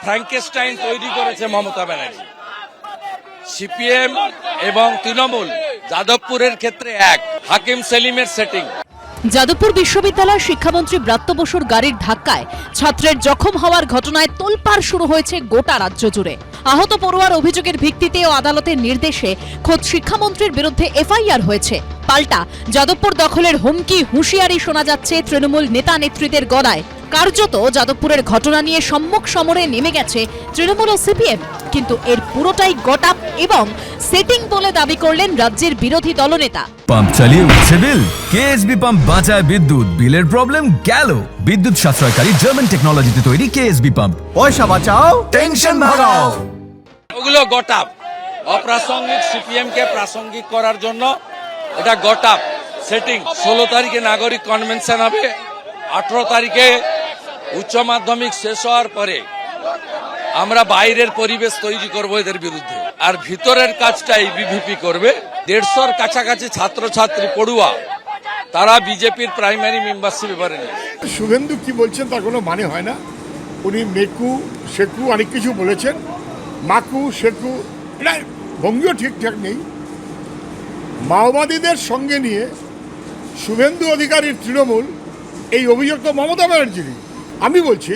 Frankenstein তৈরি করেছে Mamata Banerjee. CPM এবং তৃণমূল যাদবপুরের ক্ষেত্রে এক, হাকিম সেলিমের সেটিং। যাদবপুর বিশ্ববিদ্যালয়ের শিক্ষামন্ত্রী ব্রাত্য বসুর গাড়ির ধাক্কায় ছাত্রের জখম হওয়ার ঘটনায় তোলপাড় শুরু হয়েছে গোটা রাজ্য জুড়ে। আহত পড়ুয়ার অভিযোগের ভিত্তিতে ও আদালতের নির্দেশে খোদ শিক্ষামন্ত্রীর বিরুদ্ধে এফআইআর হয়েছে। পাল্টা যাদবপুর দখলের হুমকি হুঁশিয়ারি শোনা যাচ্ছে তৃণমূল নেতা নেত্রীদের গলায়। কার্যত যাদবপুরের ঘটনা নিয়ে সম্মুখ সমরে নেমে গেছে তৃণমূল ও সিপিএম, কিন্তু এর পুরোটাই গটাপ এবং সেটিং বলে দাবি করলেন রাজ্যের বিরোধী দলনেতা। পাম্প চালিয়ে উঠছে বিল, কেএসবি পাম্প বাঁচায় বিদ্যুৎ, বিলের প্রবলেম গেল। বিদ্যুৎ সাশ্রয়কারী জার্মান টেকনোলজিতে তৈরি কেএসবি পাম্প, পয়সা বাঁচাও, টেনশন ভাগাও। ওগুলো গটাপ, অপ্রাসঙ্গিক সিপিএম কে প্রাসঙ্গিক করার জন্য এটা গটাপ সেটিং। 16 তারিখে নাগরিক কনভেনশন হবে, 18 তারিখে উচ্চ মাধ্যমিক শেষ হওয়ার পরে আমরা বাইরের পরিবেশ তৈরি করব এদের বিরুদ্ধে, আর ভিতরের কাজটা এবিভিপি করবে। 150-র কাছাকাছি ছাত্রছাত্রী পড়ুয়া তারা বিজেপির প্রাইমারি মেম্বারশিপ এবারে নেই। শুভেন্দু কি বলছেন তার কোনো মানে হয় না। উনি মেকু শেকু অনেক কিছু বলেছেন, মাকু শেকু, এটা ভঙ্গিও ঠিকঠাক নেই। মাওবাদীদের সঙ্গে নিয়ে শুভেন্দু অধিকারীর তৃণমূল, এই অভিযোগ তো মমতা ব্যানার্জিরই। আমি বলছি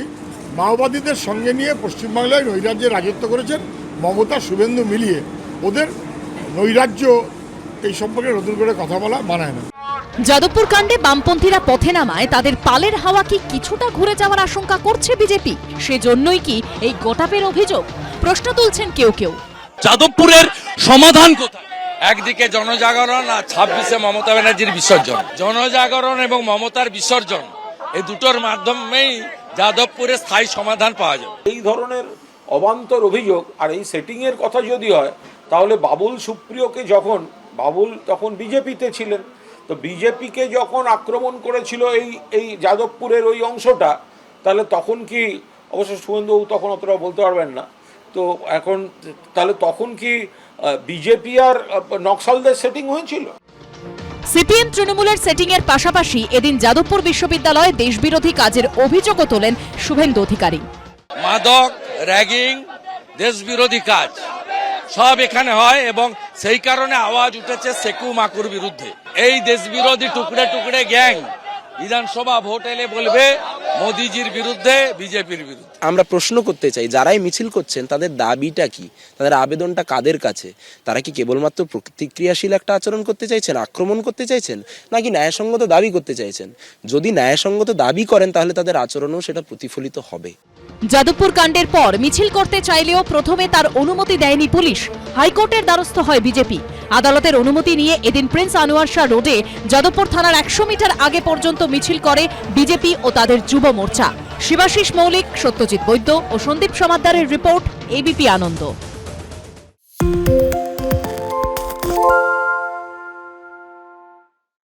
মাওবাদীদের সঙ্গে নিয়ে পশ্চিমবাংলায় নৈরাজ্যে রাজত্ব করেছেন মমতা শুভেন্দু মিলিয়ে। ওদের নৈরাজ্য এই সম্পর্কে নতুন করে কথা বলা মানায় না। যাদবপুর কাণ্ডে বামপন্থীরা পথে নামায় তাদের পালের হাওয়া কি কিছুটা ঘুরে যাওয়ার আশঙ্কা করছে বিজেপি? সেজন্যই কি এই গোটাপের অভিযোগ? প্রশ্ন তুলছেন কেউ কেউ। যাদবপুরের সমাধান কোথায়? একদিকে জনজাগরণ আর 26-এ মমতা ব্যানার্জির বিসর্জন। জনজাগরণ এবং মমতার বিসর্জন, এই দুটোর মাধ্যমেই যাদবপুরে স্থায়ী সমাধান পাওয়া যাবে। এই ধরনের অবান্তর অভিযোগ আর এই সেটিং এর কথা যদি হয়, তাহলে বাবুল সুপ্রিয়কে যখন, বাবুল তখন বিজেপিতে ছিলেন, তো বিজেপিকে যখন আক্রমণ করেছিল এই যাদবপুরের ওই অংশটা, তাহলে তখন কি, অবশ্য শুভেন্দুবাবু তখন অতটা বলতে পারবেন না, তো এখন তাহলে তখন কি বিজেপি আর নকশালদের সেটিং হয়েছিল? সিপিএম তৃণমূলের সেটিং এর পাশাপাশি এদিন যাদবপুর বিশ্ববিদ্যালয়ে দেশবিরোধী কাজের অভিযোগও তোলেন শুভেন্দু অধিকারী। মাদক, র্যাগিং, দেশবিরোধী কাজ সব এখানে হয় এবং সেই কারণে আওয়াজ উঠেছে সেকু মাকুর বিরুদ্ধে। এই দেশবিরোধী টুকরে টুকরে গ্যাং বিধানসভা ভোট এলে বলবে মোদিজির বিরুদ্ধে, বিজেপির বিরুদ্ধে। আমরা প্রশ্ন করতে চাই, যারাই মিছিল করছেন তাদের দাবিটা কি, তাদের আবেদনটা কাদের কাছে? তারা কি কেবলমাত্র প্রতিক্রিয়াশীল একটা আচরণ করতে চাইছেন, আক্রমণ করতে চাইছেন, নাকি ন্যায়সঙ্গত দাবি করতে চাইছেন? যদি ন্যায়সঙ্গত দাবি করেন তাহলে তাদের আচরণও সেটা প্রতিফলিত হবে। যাদবপুর কাণ্ডের পর মিছিল করতে চাইলেও প্রথমে তার অনুমতি দেয়নি পুলিশ। হাইকোর্টের দ্বারস্থ হয় বিজেপি। আদালতের অনুমতি নিয়ে এদিন প্রিন্স আনোয়ার শাহ রোডে যাদবপুর থানার 100 মিটার আগে পর্যন্ত মিছিল করে বিজেপি ও তাদের যুব মোর্চা। শিবাশিস মৌলিক, সত্যজিৎ বৈদ্য ও সন্দীপ সমাদ্দারের রিপোর্ট, এবিপি আনন্দ।